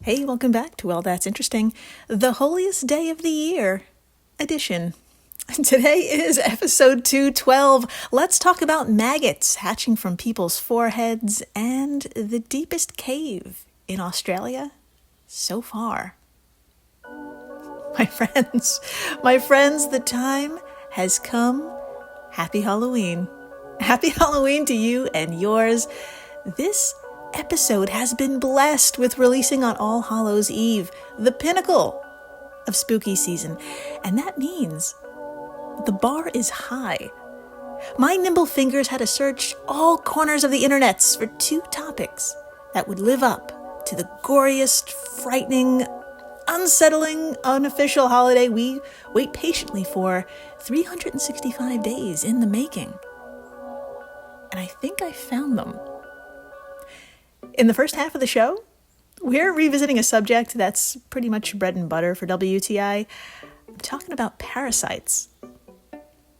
Hey, welcome back to Well, That's Interesting, the holiest day of the year edition. Today is episode 212. Let's talk about maggots hatching from people's foreheads and the deepest cave in Australia so far. My friends, the time has come. Happy Halloween. Happy Halloween to you and yours. This episode has been blessed with releasing on All Hallows Eve, the pinnacle of spooky season. And that means the bar is high. My nimble fingers had to search all corners of the internets for two topics that would live up to the goriest, frightening, unsettling, unofficial holiday we wait patiently for 365 days in the making. And I think I found them. In the first half of the show, we're revisiting a subject that's pretty much bread and butter for WTI. I'm talking about parasites.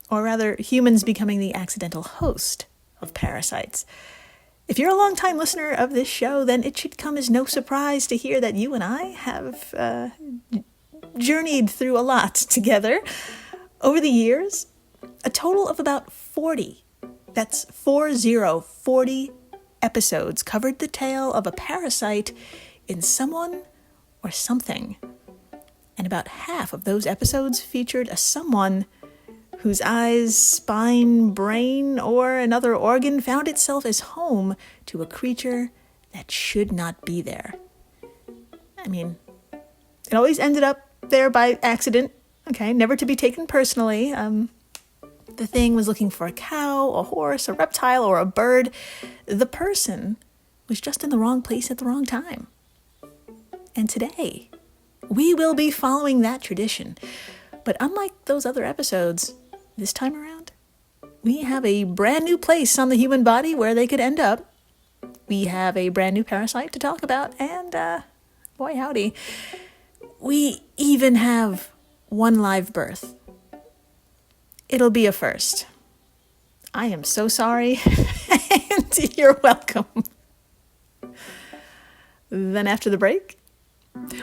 Or rather, humans becoming the accidental host of parasites. If you're a long-time listener of this show, then it should come as no surprise to hear that you and I have journeyed through a lot together over the years. A total of about 40, that's 40 episodes covered the tale of a parasite in someone or something. And about half of those episodes featured a someone whose eyes, spine, brain, or another organ found itself as home to a creature that should not be there. I mean, it always ended up there by accident, okay, never to be taken personally. The thing was looking for a cow, a horse, a reptile, or a bird. The person was just in the wrong place at the wrong time. And today, we will be following that tradition. But unlike those other episodes, this time around, we have a brand new place on the human body where they could end up. We have a brand new parasite to talk about, and boy howdy, we even have one live birth. It'll be a first. I am so sorry, and you're welcome. Then after the break,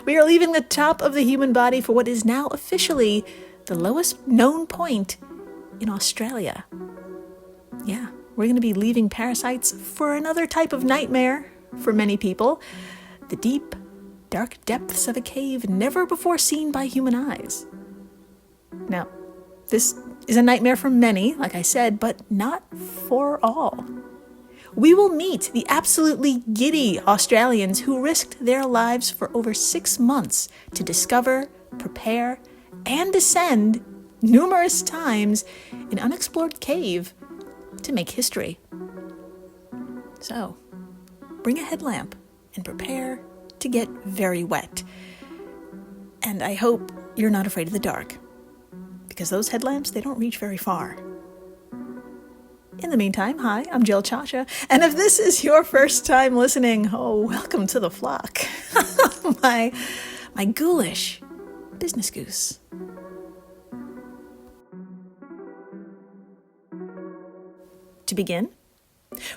we are leaving the top of the human body for what is now officially the lowest known point in Australia. Yeah, we're going to be leaving parasites for another type of nightmare for many people. The deep, dark depths of a cave never before seen by human eyes. Now, this is a nightmare for many, like I said, but not for all. We will meet the absolutely giddy Australians who risked their lives for over 6 months to discover, prepare, and descend numerous times an unexplored cave to make history. So, bring a headlamp and prepare to get very wet. And I hope you're not afraid of the dark, because those headlamps, they don't reach very far. In the meantime, hi, I'm Jill Chacha, and if this is your first time listening, oh, welcome to the flock. my ghoulish business goose. To begin,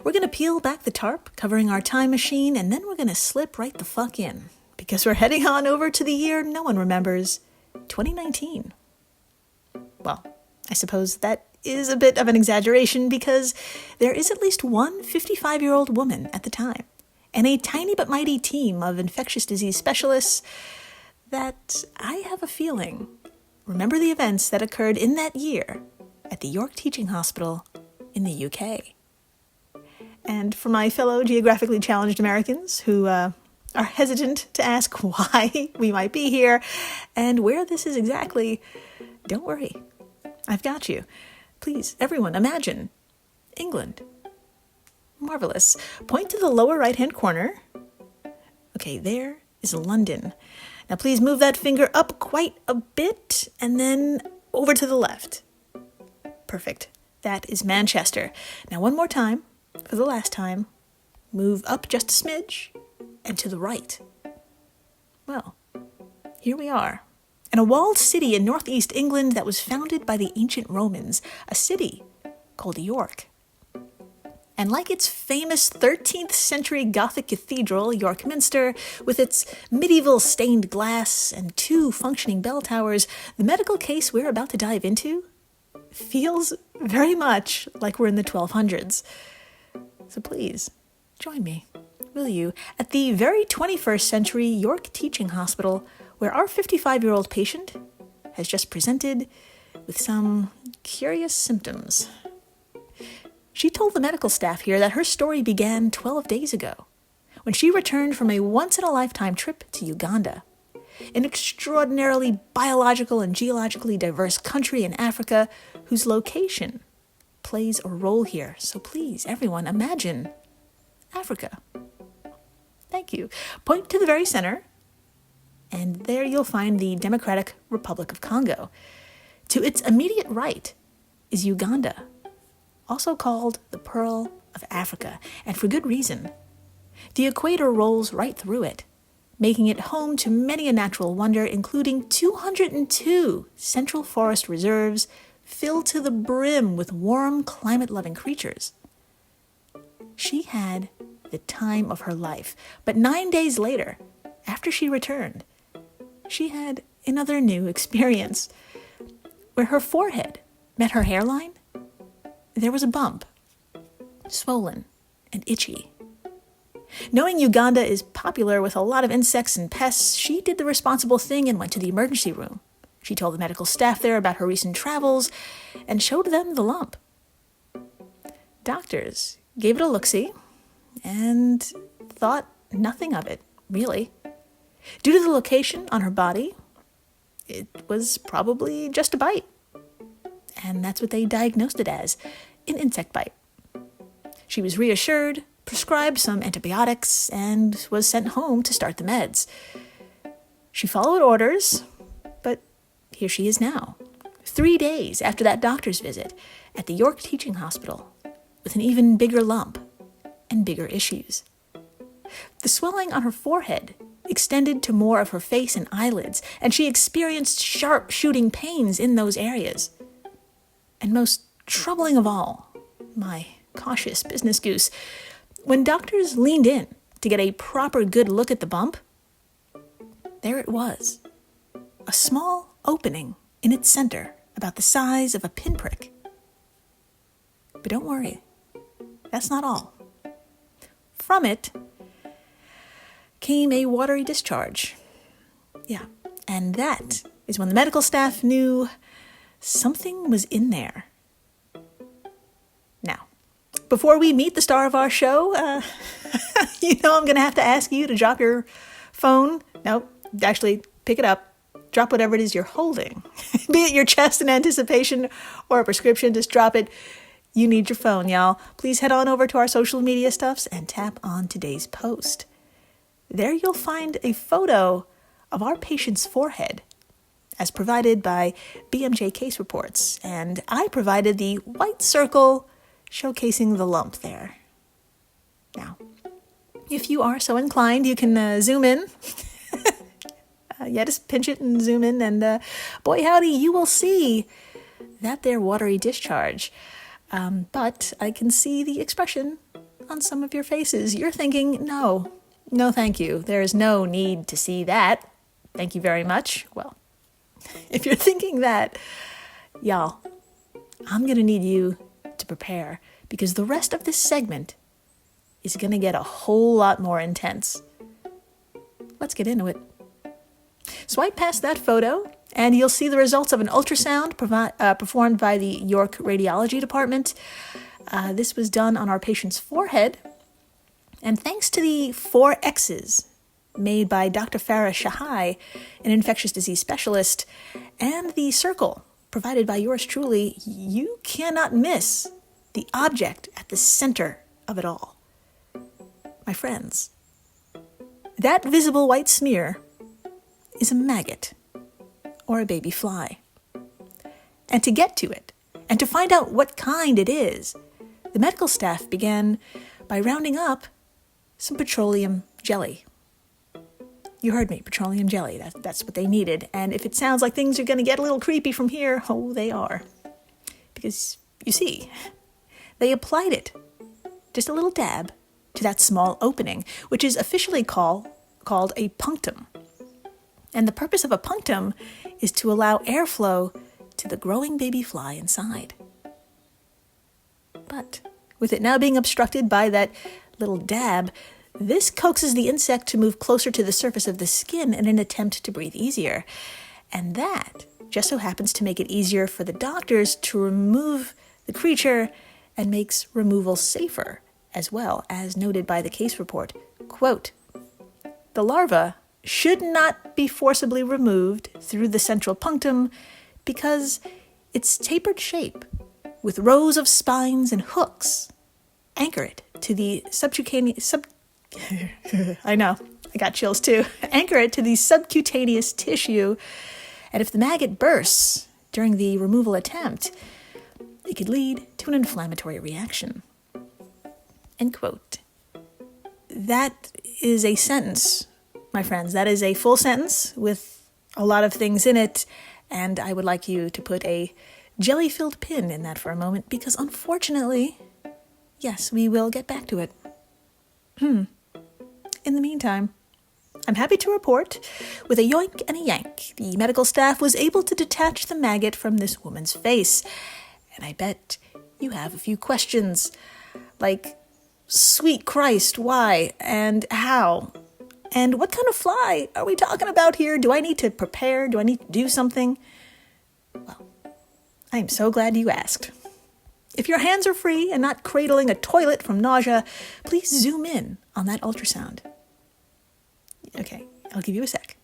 we're going to peel back the tarp covering our time machine, and then we're going to slip right the fuck in, because we're heading on over to the year no one remembers, 2019. Well, I suppose that is a bit of an exaggeration, because there is at least one 55-year-old woman at the time, and a tiny but mighty team of infectious disease specialists that I have a feeling remember the events that occurred in that year at the York Teaching Hospital in the UK. And for my fellow geographically challenged Americans who are hesitant to ask why we might be here and where this is exactly, don't worry, I've got you. Please, everyone, imagine England. Marvelous. Point to the lower right-hand corner. Okay, there is London. Now please move that finger up quite a bit and then over to the left. Perfect. That is Manchester. Now one more time, for the last time, move up just a smidge and to the right. Well, here we are. In a walled city in northeast England that was founded by the ancient Romans, a city called York. And like its famous 13th century Gothic cathedral, York Minster, with its medieval stained glass and 2 functioning bell towers, the medical case we're about to dive into feels very much like we're in the 1200s. So please, join me, will you, at the very 21st century York Teaching Hospital, where our 55-year-old patient has just presented with some curious symptoms. She told the medical staff here that her story began 12 days ago, when she returned from a once-in-a-lifetime trip to Uganda, an extraordinarily biological and geologically diverse country in Africa whose location plays a role here. So please, everyone, imagine Africa. Thank you. Point to the very center, and there you'll find the Democratic Republic of Congo. To its immediate right is Uganda, also called the Pearl of Africa, and for good reason. The equator rolls right through it, making it home to many a natural wonder, including 202 central forest reserves filled to the brim with warm, climate-loving creatures. She had the time of her life, but 9 days later, after she returned, she had another new experience. Where her forehead met her hairline, there was a bump, swollen and itchy. Knowing Uganda is popular with a lot of insects and pests, she did the responsible thing and went to the emergency room. She told the medical staff there about her recent travels and showed them the lump. Doctors gave it a look-see and thought nothing of it, really. Due to the location on her body, it was probably just a bite. And that's what they diagnosed it as, an insect bite. She was reassured, prescribed some antibiotics, and was sent home to start the meds. She followed orders, but here she is now, 3 days after that doctor's visit at the York Teaching Hospital, with an even bigger lump and bigger issues. The swelling on her forehead extended to more of her face and eyelids, and she experienced sharp shooting pains in those areas. And most troubling of all, my cautious business goose, when doctors leaned in to get a proper good look at the bump, there it was, a small opening in its center about the size of a pinprick. But don't worry, that's not all. From it came a watery discharge. Yeah, and that is when the medical staff knew something was in there. Now, before we meet the star of our show, I'm going to have to ask you to drop your phone. No, actually, pick it up. Drop whatever it is you're holding. Be it your chest in anticipation or a prescription, just drop it. You need your phone, y'all. Please head on over to our social media stuffs and tap on today's post. There you'll find a photo of our patient's forehead, as provided by BMJ Case Reports, and I provided the white circle showcasing the lump there. Now, if you are so inclined, you can zoom in. Just pinch it and zoom in, and boy howdy, you will see that there watery discharge. But I can see the expression on some of your faces. You're thinking, no thank you. There's no need to see that. Thank you very much. Well, if you're thinking that, y'all, I'm going to need you to prepare, because the rest of this segment is going to get a whole lot more intense. Let's get into it. Swipe past that photo, and you'll see the results of an ultrasound performed by the York Radiology Department. This was done on our patient's forehead, and thanks to the 4 X's made by Dr. Farah Shahai, an infectious disease specialist, and the circle provided by yours truly, you cannot miss the object at the center of it all. My friends, that visible white smear is a maggot, or a baby fly. And to get to it, and to find out what kind it is, the medical staff began by rounding up some petroleum jelly. You heard me, petroleum jelly. That's what they needed. And if it sounds like things are going to get a little creepy from here, oh, they are. Because, you see, they applied it just a little dab, to that small opening, which is officially called a punctum. And the purpose of a punctum is to allow airflow to the growing baby fly inside. But with it now being obstructed by that little dab, this coaxes the insect to move closer to the surface of the skin in an attempt to breathe easier. And that just so happens to make it easier for the doctors to remove the creature and makes removal safer, as well, as noted by the case report. Quote, "The larva should not be forcibly removed through the central punctum because its tapered shape, with rows of spines and hooks, anchor it to the subcutaneous I know, I got chills too. Anchor it to the subcutaneous tissue, and if the maggot bursts during the removal attempt, it could lead to an inflammatory reaction." End quote. That is a sentence, my friends. That is a full sentence with a lot of things in it, and I would like you to put a jelly-filled pin in that for a moment, because unfortunately, yes, we will get back to it. In the meantime, I'm happy to report, with a yoink and a yank, the medical staff was able to detach the maggot from this woman's face. And I bet you have a few questions, like, sweet Christ, why and how? And what kind of fly are we talking about here? Do I need to prepare? Do I need to do something? Well, I am so glad you asked. If your hands are free and not cradling a toilet from nausea, please zoom in on that ultrasound. Okay, I'll give you a sec.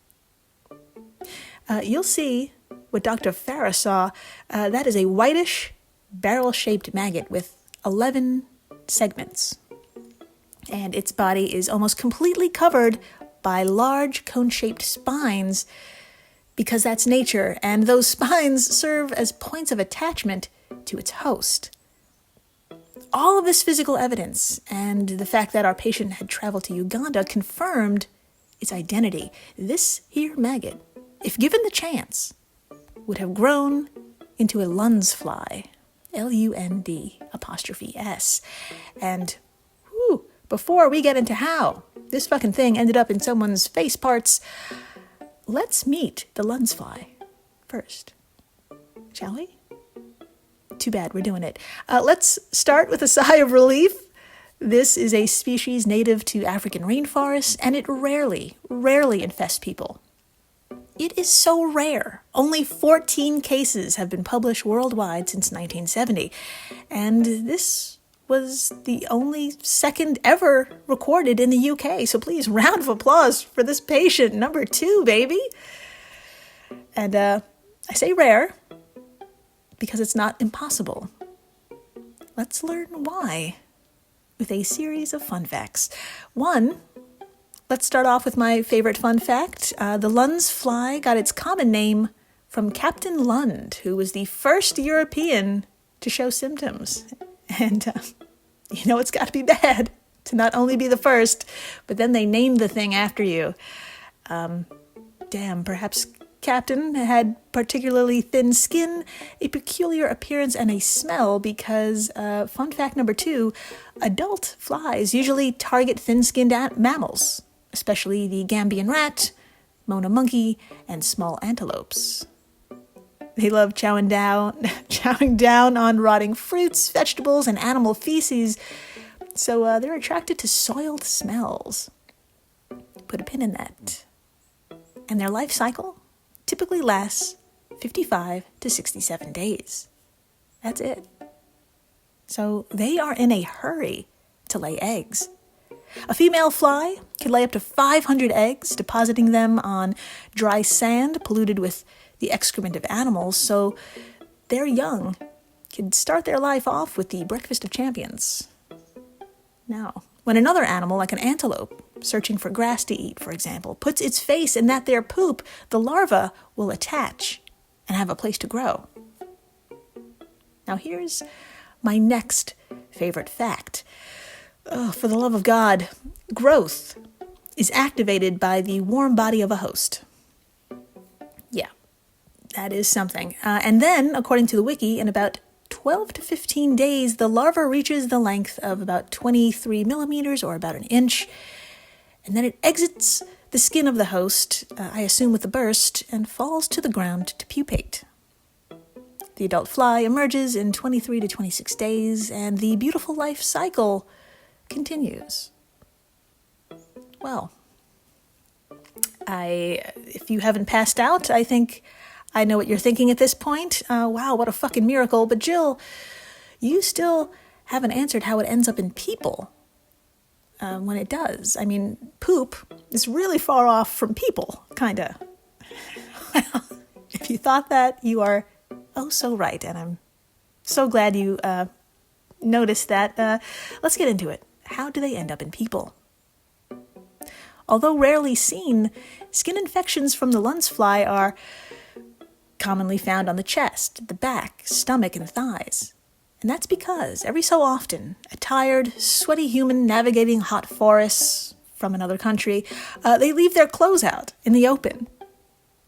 You'll see what Dr. Farah saw. That is a whitish, barrel-shaped maggot with 11 segments. And its body is almost completely covered by large cone-shaped spines, because that's nature, and those spines serve as points of attachment to its host. All of this physical evidence and the fact that our patient had traveled to Uganda confirmed its identity. This here maggot, if given the chance, would have grown into a Lund's fly, Lund''S. And before we get into how this fucking thing ended up in someone's face parts, let's meet the Lund's fly first, shall we? Too bad, we're doing it. Let's start with a sigh of relief. This is a species native to African rainforests, and it rarely infests people. It is so rare. Only 14 cases have been published worldwide since 1970, and this was the only second ever recorded in the UK. So please, round of applause for this patient, number 2, baby. And I say rare because it's not impossible. Let's learn why with a series of fun facts. 1, let's start off with my favorite fun fact. The Lund's fly got its common name from Captain Lund, who was the first European to show symptoms. And you know it's got to be bad to not only be the first, but then they named the thing after you. Perhaps Captain had particularly thin skin, a peculiar appearance, and a smell because, fun fact number 2, adult flies usually target thin-skinned mammals, especially the Gambian rat, Mona monkey, and small antelopes. They love chowing down on rotting fruits, vegetables, and animal feces, so they're attracted to soiled smells. Put a pin in that. And their life cycle typically lasts 55 to 67 days. That's it. So they are in a hurry to lay eggs. A female fly can lay up to 500 eggs, depositing them on dry sand polluted with the excrement of animals, so their young can start their life off with the breakfast of champions. Now, when another animal, like an antelope, searching for grass to eat, for example, puts its face in that there poop, the larva will attach and have a place to grow. Now here's my next favorite fact. For the love of God, growth is activated by the warm body of a host. Yeah, that is something. And then, according to the wiki, in about 12 to 15 days, the larva reaches the length of about 23 millimeters or about an inch, and then it exits the skin of the host, I assume with a burst, and falls to the ground to pupate. The adult fly emerges in 23 to 26 days, and the beautiful life cycle continues. Well, if you haven't passed out, I think I know what you're thinking at this point. Wow, what a fucking miracle. But Jill, you still haven't answered how it ends up in people when it does. I mean, poop is really far off from people, kind of. Well, if you thought that, you are oh so right, and I'm so glad you noticed that. Let's get into it. How do they end up in people? Although rarely seen, skin infections from the Lunds fly are commonly found on the chest, the back, stomach, and thighs. And that's because, every so often, a tired, sweaty human navigating hot forests from another country, they leave their clothes out in the open.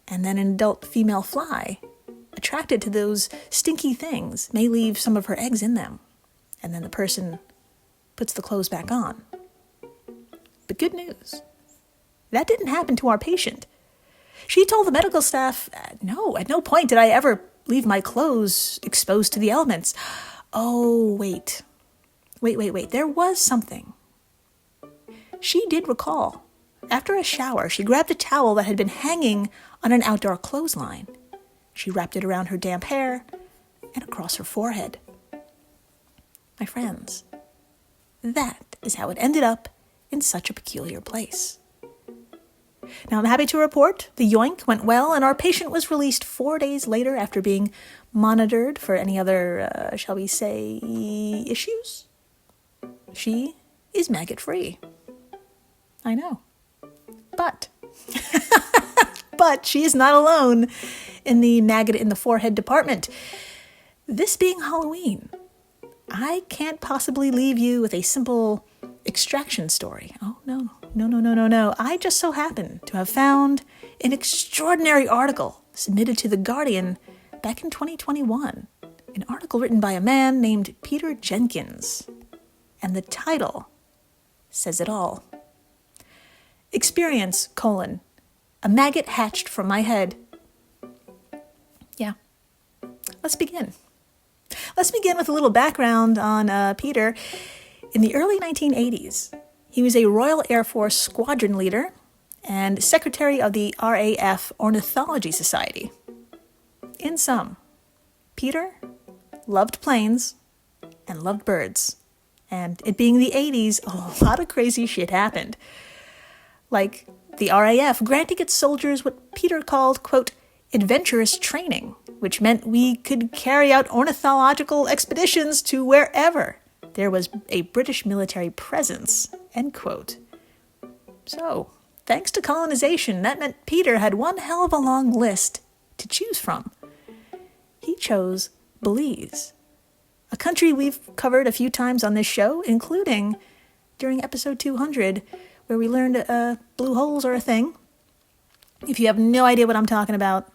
And then an adult female fly, attracted to those stinky things, may leave some of her eggs in them. And then the person puts the clothes back on. But good news. That didn't happen to our patient. She told the medical staff, no, at no point did I ever leave my clothes exposed to the elements. Oh, wait. There was something. She did recall. After a shower, she grabbed a towel that had been hanging on an outdoor clothesline. She wrapped it around her damp hair and across her forehead. My friends, that is how it ended up in such a peculiar place. Now, I'm happy to report the yoink went well, and our patient was released 4 days later after being monitored for any other, shall we say, issues. She is maggot-free. I know. But she is not alone in the maggot in the forehead department. This being Halloween, I can't possibly leave you with a simple extraction story. Oh, no. I just so happen to have found an extraordinary article submitted to The Guardian back in 2021. An article written by a man named Peter Jenkins. And the title says it all. Experience, a maggot hatched from my head. Yeah. Let's begin. Let's begin with a little background on Peter. In the early 1980s, he was a Royal Air Force squadron leader and secretary of the RAF Ornithology Society. In sum, Peter loved planes and loved birds. And it being the 80s, a lot of crazy shit happened. Like the RAF granting its soldiers what Peter called, quote, adventurous training, which meant we could carry out ornithological expeditions to wherever there was a British military presence, end quote. So, thanks to colonization, that meant Peter had one hell of a long list to choose from. He chose Belize, a country we've covered a few times on this show, including during episode 200, where we learned blue holes are a thing. If you have no idea what I'm talking about,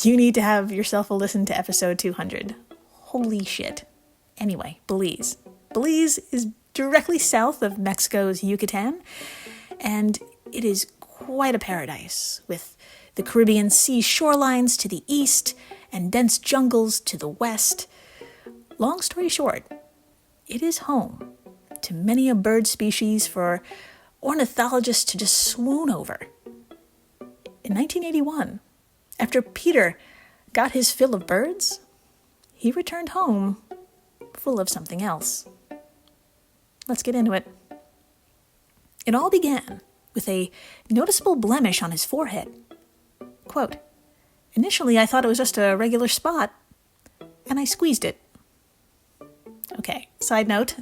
you need to have yourself a listen to episode 200. Holy shit. Anyway, Belize. Belize is directly south of Mexico's Yucatan, and it is quite a paradise, with the Caribbean Sea shorelines to the east and dense jungles to the west. Long story short, it is home to many a bird species for ornithologists to just swoon over. In 1981, after Peter got his fill of birds, he returned home full of something else. Let's get into it. It all began with a noticeable blemish on his forehead. Quote, initially I thought it was just a regular spot, and I squeezed it. Okay, side note,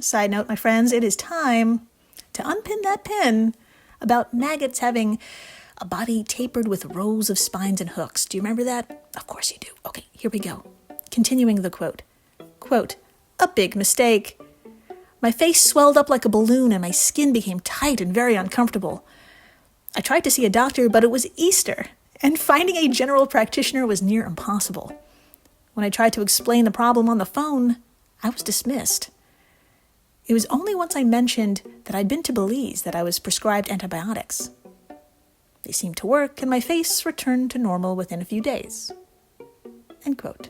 my friends, it is time to unpin that pin about maggots having a body tapered with rows of spines and hooks. Do you remember that? Of course you do. Okay, here we go. Continuing the quote. Quote, a big mistake. My face swelled up like a balloon and my skin became tight and very uncomfortable. I tried to see a doctor, but it was Easter, and finding a general practitioner was near impossible. When I tried to explain the problem on the phone, I was dismissed. It was only once I mentioned that I'd been to Belize that I was prescribed antibiotics. They seemed to work, and my face returned to normal within a few days. End quote.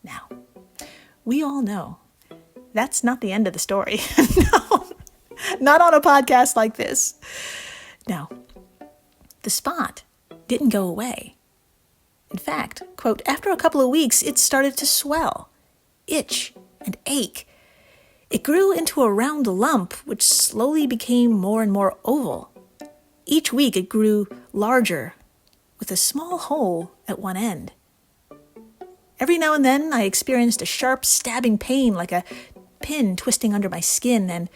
Now, we all know that's not the end of the story. No, not on a podcast like this. Now, the spot didn't go away. In fact, quote, after a couple of weeks, it started to swell, itch, and ache. It grew into a round lump, which slowly became more and more oval. Each week it grew larger, with a small hole at one end. Every now and then I experienced a sharp stabbing pain like a pin twisting under my skin, and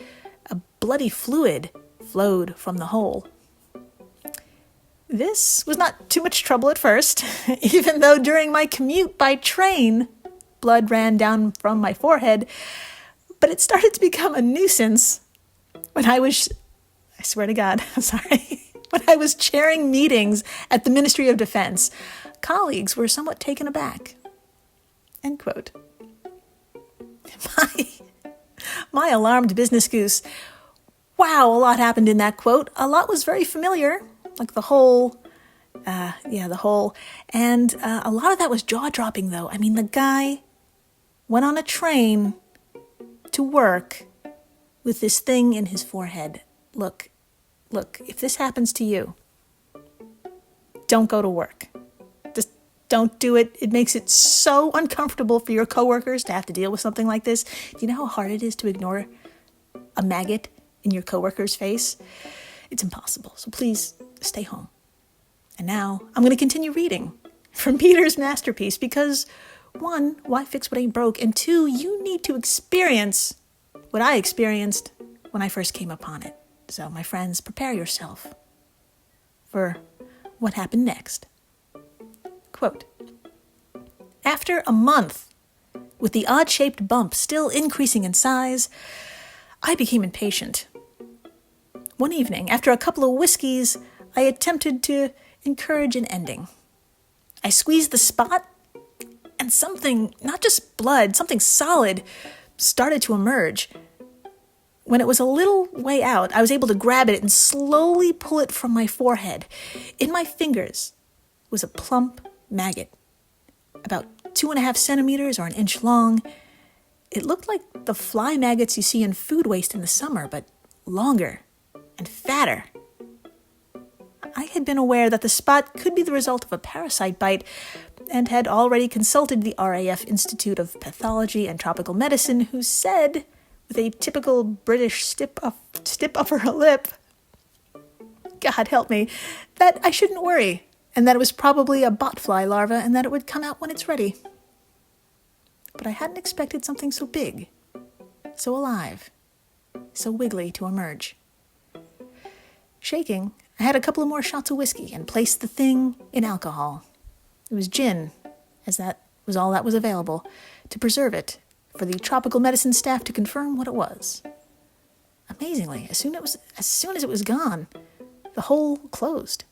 a bloody fluid flowed from the hole. This was not too much trouble at first, even though during my commute by train, blood ran down from my forehead, but it started to become a nuisance when I swear to God, I'm sorry, when I was chairing meetings at the Ministry of Defense. Colleagues were somewhat taken aback. End quote. My alarmed business goose. Wow, a lot happened in that quote. A lot was very familiar, like the hole. The hole. And a lot of that was jaw-dropping, though. I mean, the guy went on a train to work with this thing in his forehead. Look, if this happens to you, don't go to work. Just don't do it. It makes it so uncomfortable for your coworkers to have to deal with something like this. Do you know how hard it is to ignore a maggot in your coworker's face? It's impossible. So please stay home. And now I'm going to continue reading from Peter's masterpiece because, one, why fix what ain't broke? And two, you need to experience what I experienced when I first came upon it. So, my friends, prepare yourself for what happened next. Quote, after a month, with the odd-shaped bump still increasing in size, I became impatient. One evening, after a couple of whiskeys, I attempted to encourage an ending. I squeezed the spot, and something, not just blood, something solid, started to emerge. When it was a little way out, I was able to grab it and slowly pull it from my forehead. In my fingers was a plump maggot, about 2.5 centimeters or an inch long. It looked like the fly maggots you see in food waste in the summer, but longer and fatter. I had been aware that the spot could be the result of a parasite bite and had already consulted the RAF Institute of Pathology and Tropical Medicine, who said, with a typical British stiff upper lip, God help me, that I shouldn't worry, and that it was probably a botfly larva and that it would come out when it's ready. But I hadn't expected something so big, so alive, so wiggly to emerge. Shaking, I had a couple of more shots of whiskey and placed the thing in alcohol. It was gin, as that was all that was available, to preserve it, for the tropical medicine staff to confirm what it was. Amazingly, as soon as it was gone, the hole closed.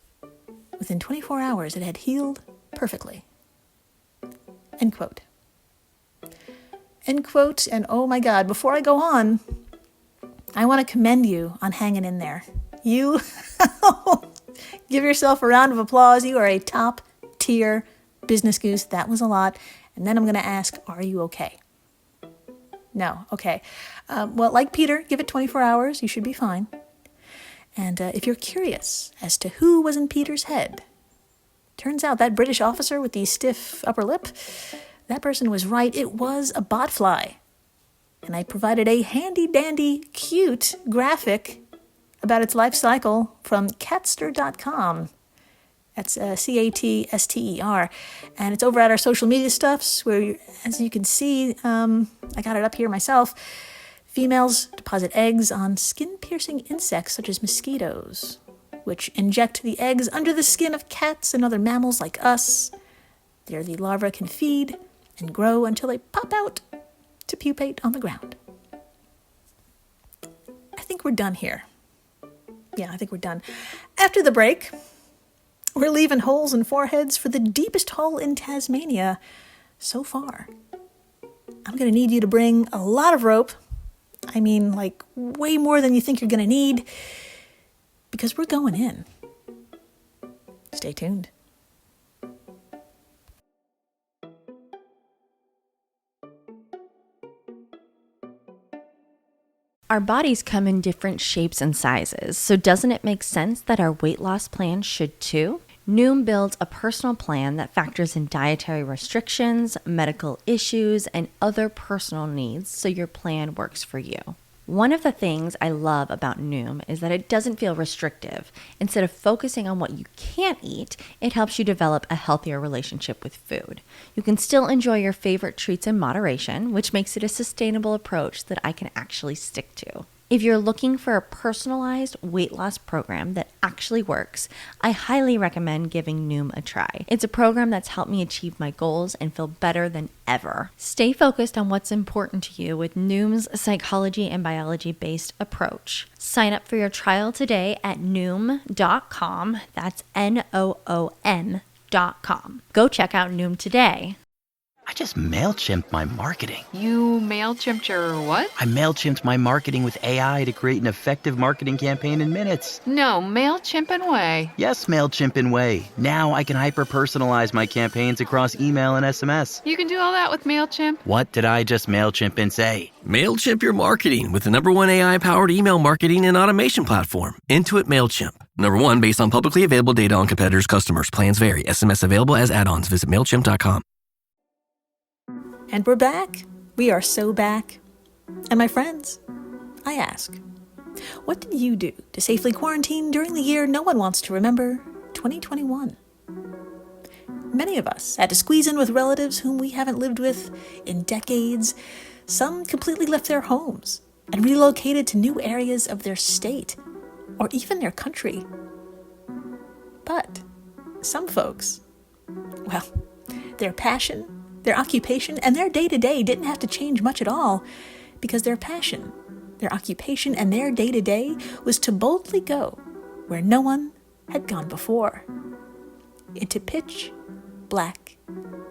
Within 24 hours, it had healed perfectly. End quote. End quote, and oh my God, before I go on, I want to commend you on hanging in there. You, give yourself a round of applause. You are a top-tier business goose. That was a lot. And then I'm going to ask, are you okay? No, okay. Well, like Peter, give it 24 hours. You should be fine. And if you're curious as to who was in Peter's head, turns out that British officer with the stiff upper lip, that person was right. It was a botfly. And I provided a handy-dandy, cute graphic about its life cycle from catster.com. That's CATSTER. And it's over at our social media stuffs where, as you can see, I got it up here myself. Females deposit eggs on skin-piercing insects such as mosquitoes, which inject the eggs under the skin of cats and other mammals like us. There the larvae can feed and grow until they pop out to pupate on the ground. I think we're done here. Yeah, I think we're done. After the break, we're leaving holes in foreheads for the deepest hole in Tasmania, so far. I'm going to need you to bring a lot of rope. I mean, like way more than you think you're going to need, because we're going in. Stay tuned. Our bodies come in different shapes and sizes, so doesn't it make sense that our weight loss plan should too? Noom builds a personal plan that factors in dietary restrictions, medical issues, and other personal needs so your plan works for you. One of the things I love about Noom is that it doesn't feel restrictive. Instead of focusing on what you can't eat, it helps you develop a healthier relationship with food. You can still enjoy your favorite treats in moderation, which makes it a sustainable approach that I can actually stick to. If you're looking for a personalized weight loss program that actually works, I highly recommend giving Noom a try. It's a program that's helped me achieve my goals and feel better than ever. Stay focused on what's important to you with Noom's psychology and biology-based approach. Sign up for your trial today at Noom.com. That's Noom.com. Go check out Noom today. I just MailChimped my marketing. You MailChimped your what? I MailChimped my marketing with AI to create an effective marketing campaign in minutes. No, MailChimp and Way. Yes, MailChimp and Way. Now I can hyper-personalize my campaigns across email and SMS. You can do all that with MailChimp? What did I just MailChimp and say? MailChimp your marketing with the #1 AI-powered email marketing and automation platform, Intuit MailChimp. #1 based on publicly available data on competitors' customers. Plans vary. SMS available as add-ons. Visit MailChimp.com. And we're back. We are so back. And my friends, I ask, what did you do to safely quarantine during the year no one wants to remember, 2021? Many of us had to squeeze in with relatives whom we haven't lived with in decades. Some completely left their homes and relocated to new areas of their state or even their country. But some folks, well, their passion, their occupation, and their day-to-day didn't have to change much at all, because their passion, their occupation, and their day-to-day was to boldly go where no one had gone before, into pitch black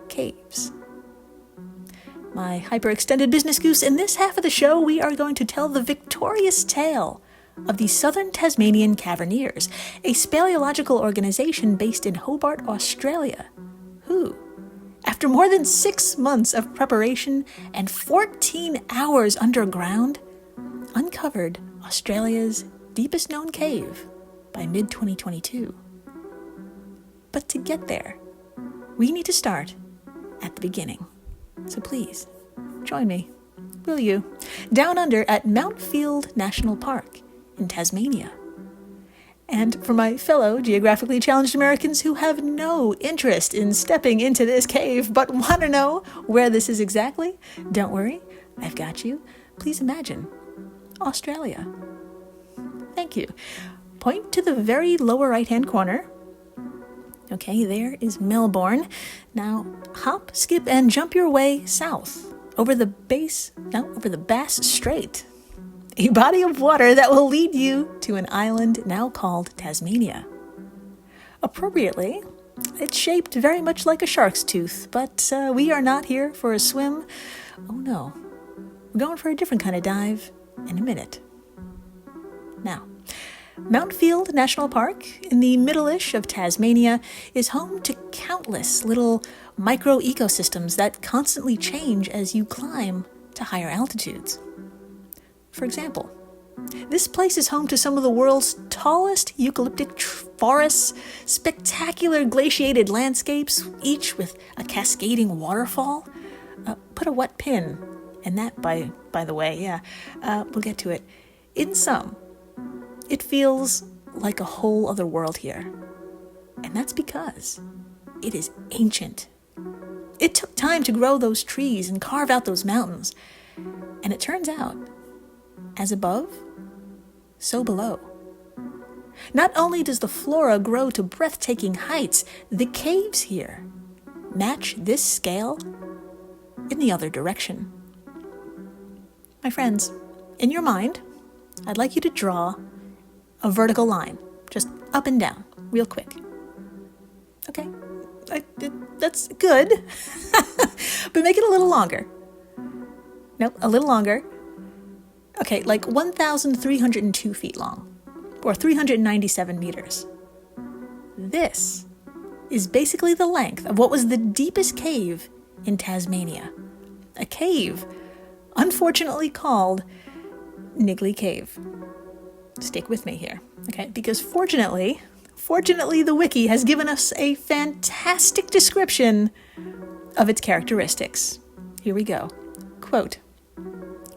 caves. My hyper-extended business goose, in this half of the show, we are going to tell the victorious tale of the Southern Tasmanian Caverniers, a speleological organization based in Hobart, Australia, who, after more than 6 months of preparation and 14 hours underground, uncovered Australia's deepest known cave by mid-2022. But to get there, we need to start at the beginning. So please, join me, will you, down under at Mount Field National Park in Tasmania. And for my fellow geographically challenged Americans who have no interest in stepping into this cave but want to know where this is exactly, don't worry, I've got you. Please imagine Australia. Thank you. Point to the very lower right-hand corner. Okay, there is Melbourne. Now hop, skip, and jump your way south over the Bass Strait. A body of water that will lead you to an island now called Tasmania. Appropriately, it's shaped very much like a shark's tooth, but we are not here for a swim. Oh no, we're going for a different kind of dive in a minute. Now, Mount Field National Park, in the middle-ish of Tasmania, is home to countless little micro-ecosystems that constantly change as you climb to higher altitudes. For example, this place is home to some of the world's tallest eucalyptic forests, spectacular glaciated landscapes, each with a cascading waterfall. Put a wet pin in that, by the way, we'll get to it. In sum, it feels like a whole other world here. And that's because it is ancient. It took time to grow those trees and carve out those mountains. And it turns out, as above, so below. Not only does the flora grow to breathtaking heights, the caves here match this scale in the other direction. My friends, in your mind, I'd like you to draw a vertical line, just up and down, real quick. Okay, that's good. But make it a little longer. Nope, a little longer. Okay, like 1,302 feet long, or 397 meters. This is basically the length of what was the deepest cave in Tasmania. A cave, unfortunately called Niggly Cave. Stick with me here, okay? Because fortunately, the wiki has given us a fantastic description of its characteristics. Here we go. Quote,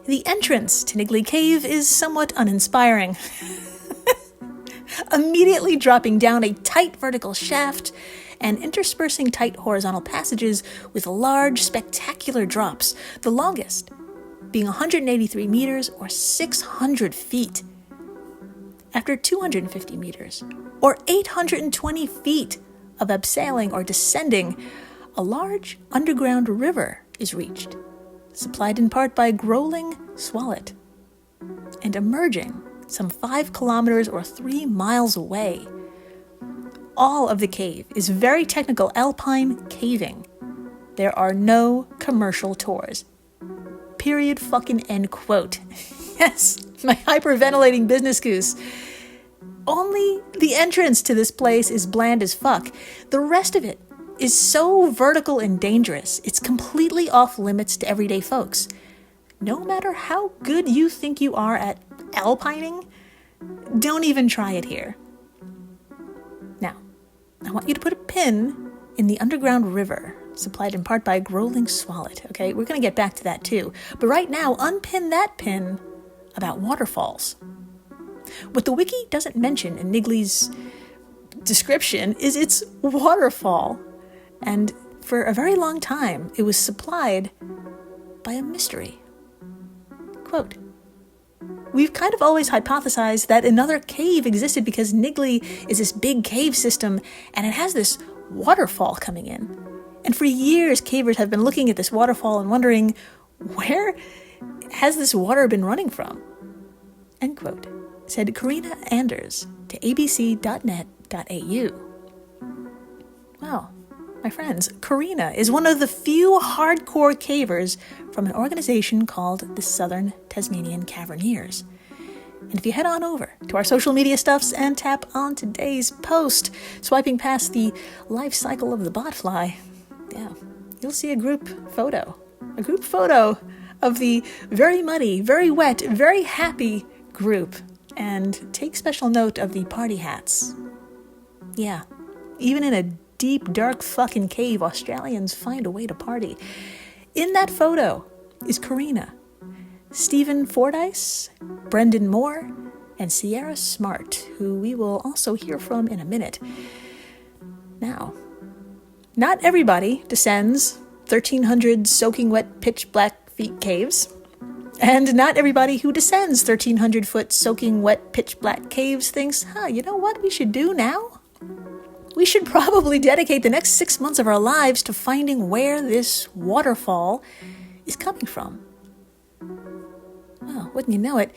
"The entrance to Niggly Cave is somewhat uninspiring. Immediately dropping down a tight vertical shaft and interspersing tight horizontal passages with large, spectacular drops, the longest being 183 meters or 600 feet. After 250 meters or 820 feet of abseiling or descending, a large underground river is reached, supplied in part by Growling Swallet, and emerging some 5 kilometers or 3 miles away. All of the cave is very technical alpine caving. There are no commercial tours. Period fucking end quote." Yes, my hyperventilating business goose. Only the entrance to this place is bland as fuck. The rest of it is so vertical and dangerous, it's completely off limits to everyday folks. No matter how good you think you are at alpining, don't even try it here. Now, I want you to put a pin in the underground river, supplied in part by Growling Swallet, okay? We're going to get back to that too. But right now, unpin that pin about waterfalls. What the wiki doesn't mention in Niggly's description is its waterfall. And for a very long time, it was supplied by a mystery. Quote, "We've kind of always hypothesized that another cave existed because Niggly is this big cave system and it has this waterfall coming in. And for years, cavers have been looking at this waterfall and wondering, where has this water been running from?" End quote, said Karina Anders to abc.net.au. Well, my friends, Karina is one of the few hardcore cavers from an organization called the Southern Tasmanian Caverniers. And if you head on over to our social media stuffs and tap on today's post, swiping past the life cycle of the botfly, yeah, you'll see a group photo of the very muddy, very wet, very happy group. And take special note of the party hats. Yeah, even in a deep, dark fucking cave, Australians find a way to party. In that photo is Karina, Stephen Fordyce, Brendan Moore, and Sierra Smart, who we will also hear from in a minute. Now, not everybody descends 1,300 soaking wet pitch black feet caves. And not everybody who descends 1,300-foot soaking wet pitch black caves thinks, you know what we should do now? We should probably dedicate the next 6 months of our lives to finding where this waterfall is coming from. Well, wouldn't you know it,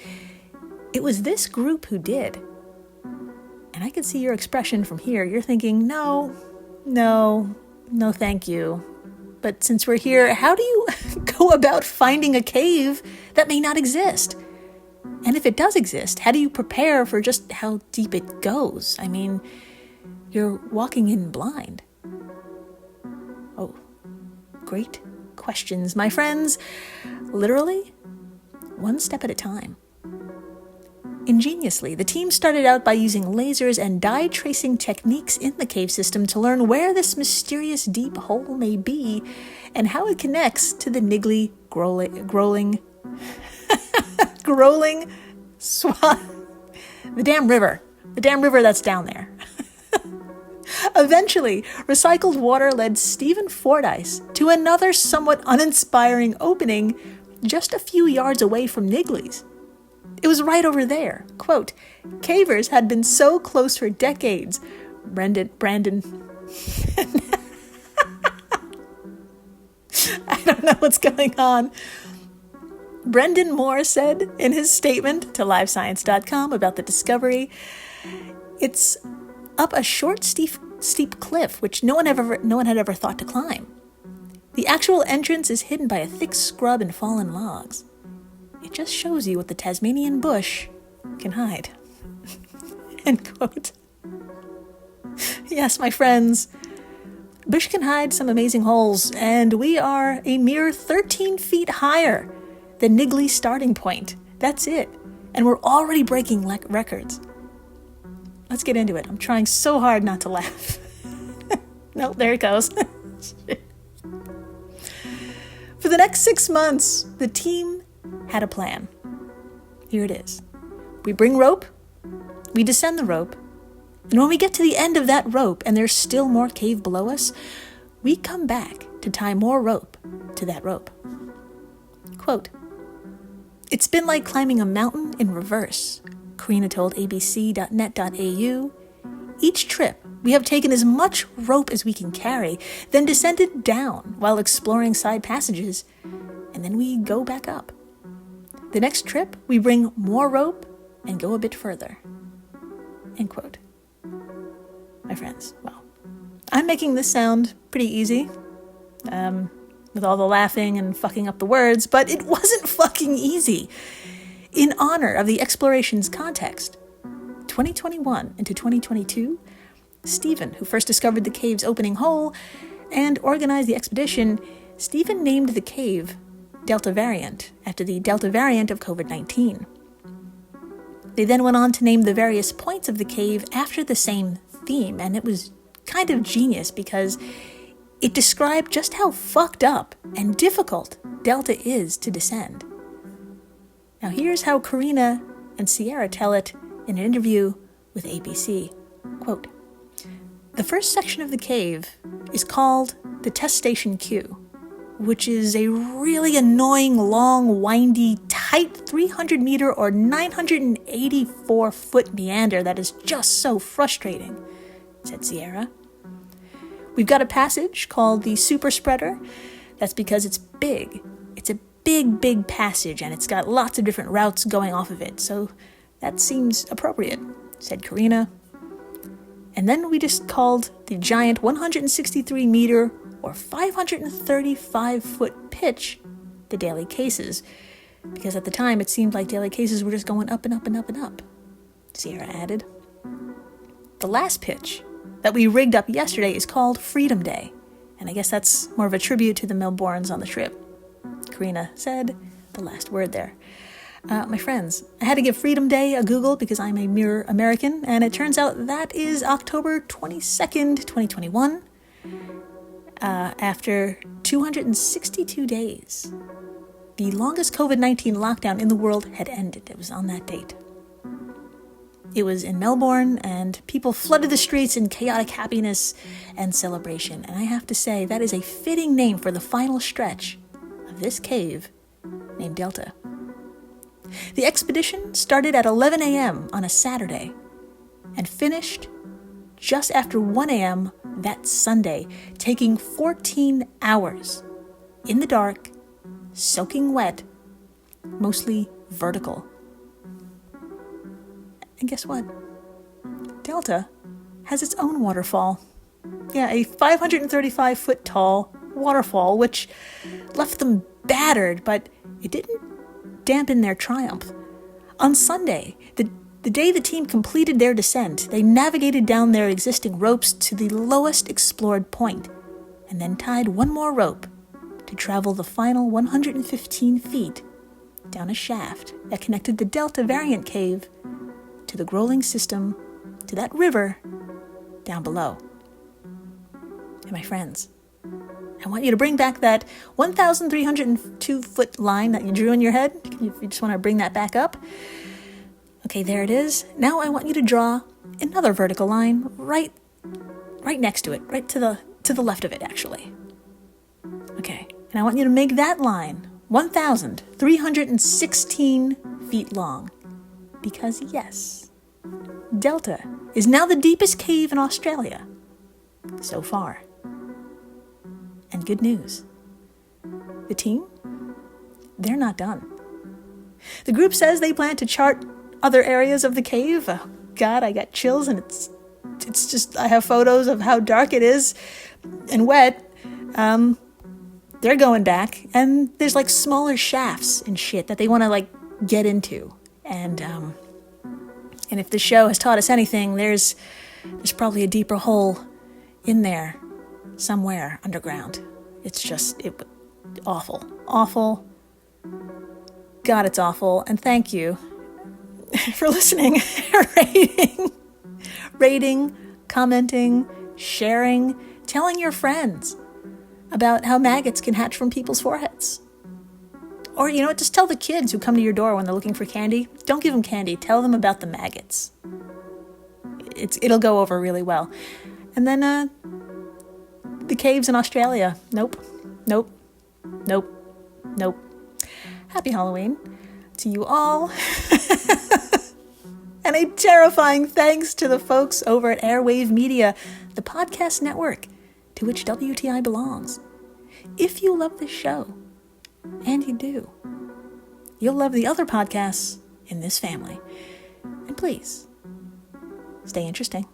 it was this group who did. And I can see your expression from here. You're thinking, no, thank you. But since we're here, how do you go about finding a cave that may not exist? And if it does exist, how do you prepare for just how deep it goes? I mean, you're walking in blind. Oh, great questions, my friends. Literally, one step at a time. Ingeniously, the team started out by using lasers and dye tracing techniques in the cave system to learn where this mysterious deep hole may be and how it connects to the Niggly Growling Swat, the damn river that's down there. Eventually, recycled water led Stephen Fordyce to another somewhat uninspiring opening just a few yards away from Niggly's. It was right over there. Quote, "Cavers had been so close for decades." Brandon. I don't know what's going on. Brendan Moore said in his statement to livescience.com about the discovery, "It's up a short, steep cliff which no one had ever thought to climb. The actual entrance is hidden by a thick scrub and fallen logs. It just shows you what the Tasmanian bush can hide. End quote. Yes, my friends, bush can hide some amazing holes, and we are a mere 13 feet higher than Niggly's starting point. That's it. And we're already breaking records. Let's get into it. I'm trying so hard not to laugh. Nope, there it goes. For the next 6 months, the team had a plan. Here it is. We bring rope, we descend the rope, and when we get to the end of that rope and there's still more cave below us, we come back to tie more rope to that rope. Quote, "It's been like climbing a mountain in reverse," Karina told abc.net.au. "Each trip, we have taken as much rope as we can carry, then descended down while exploring side passages, and then we go back up. The next trip, we bring more rope and go a bit further." End quote. My friends, well, I'm making this sound pretty easy, with all the laughing and fucking up the words, but it wasn't fucking easy. In honor of the exploration's context, 2021 into 2022, Stephen, who first discovered the cave's opening hole and organized the expedition, Stephen named the cave Delta Variant, after the Delta variant of COVID-19. They then went on to name the various points of the cave after the same theme, and it was kind of genius because it described just how fucked up and difficult Delta is to descend. Now here's how Karina and Sierra tell it in an interview with ABC. Quote, "The first section of the cave is called the Test Station Q, which is a really annoying, long, windy, tight 300-meter or 984-foot meander that is just so frustrating," said Sierra. "We've got a passage called the Super Spreader. That's because it's big. It's a big passage, and it's got lots of different routes going off of it, so that seems appropriate," said Karina. "And then we just called the giant 163-meter or 535-foot pitch the daily cases, because at the time it seemed like daily cases were just going up and up and up and up," Sierra added. "The last pitch that we rigged up yesterday is called Freedom Day, and I guess that's more of a tribute to the Melbournes on the trip," Karina said, the last word there. My friends, I had to give Freedom Day a Google because I'm a mere American, and it turns out that is October 22nd, 2021. After 262 days, the longest COVID-19 lockdown in the world had ended. It was on that date. It was in Melbourne, and people flooded the streets in chaotic happiness and celebration. And I have to say, that is a fitting name for the final stretch of this cave named Delta. The expedition started at 11 a.m. on a Saturday and finished just after 1 a.m. that Sunday, taking 14 hours in the dark, soaking wet, mostly vertical. And guess what? Delta has its own waterfall. Yeah, a 535-foot tall waterfall, which left them battered, but it didn't dampen their triumph. On Sunday, the day the team completed their descent, they navigated down their existing ropes to the lowest explored point, and then tied one more rope to travel the final 115 feet down a shaft that connected the Delta Variant cave to the Growling system, to that river down below. And my friends, I want you to bring back that 1,302-foot line that you drew in your head. If you just want to bring that back up. Okay, there it is. Now I want you to draw another vertical line right next to it, right to the left of it, actually. Okay, and I want you to make that line 1,316 feet long. Because yes, Delta is now the deepest cave in Australia so far. And good news, the team, they're not done. The group says they plan to chart other areas of the cave. Oh, God, I got chills, and it's just, I have photos of how dark it is and wet. they're going back, and there's like smaller shafts and shit that they want to like get into. And if the show has taught us anything, there's probably a deeper hole in there somewhere underground. It's just awful. God, it's awful. And thank you for listening, rating, commenting, sharing, telling your friends about how maggots can hatch from people's foreheads. Or, you know what, just tell the kids who come to your door when they're looking for candy. Don't give them candy. Tell them about the maggots. It'll go over really well. And then, the caves in Australia. Nope. Happy Halloween to you all. And a terrifying thanks to the folks over at Airwave Media, the podcast network to which WTI belongs. If you love this show, and you do, you'll love the other podcasts in this family. And please, stay interesting.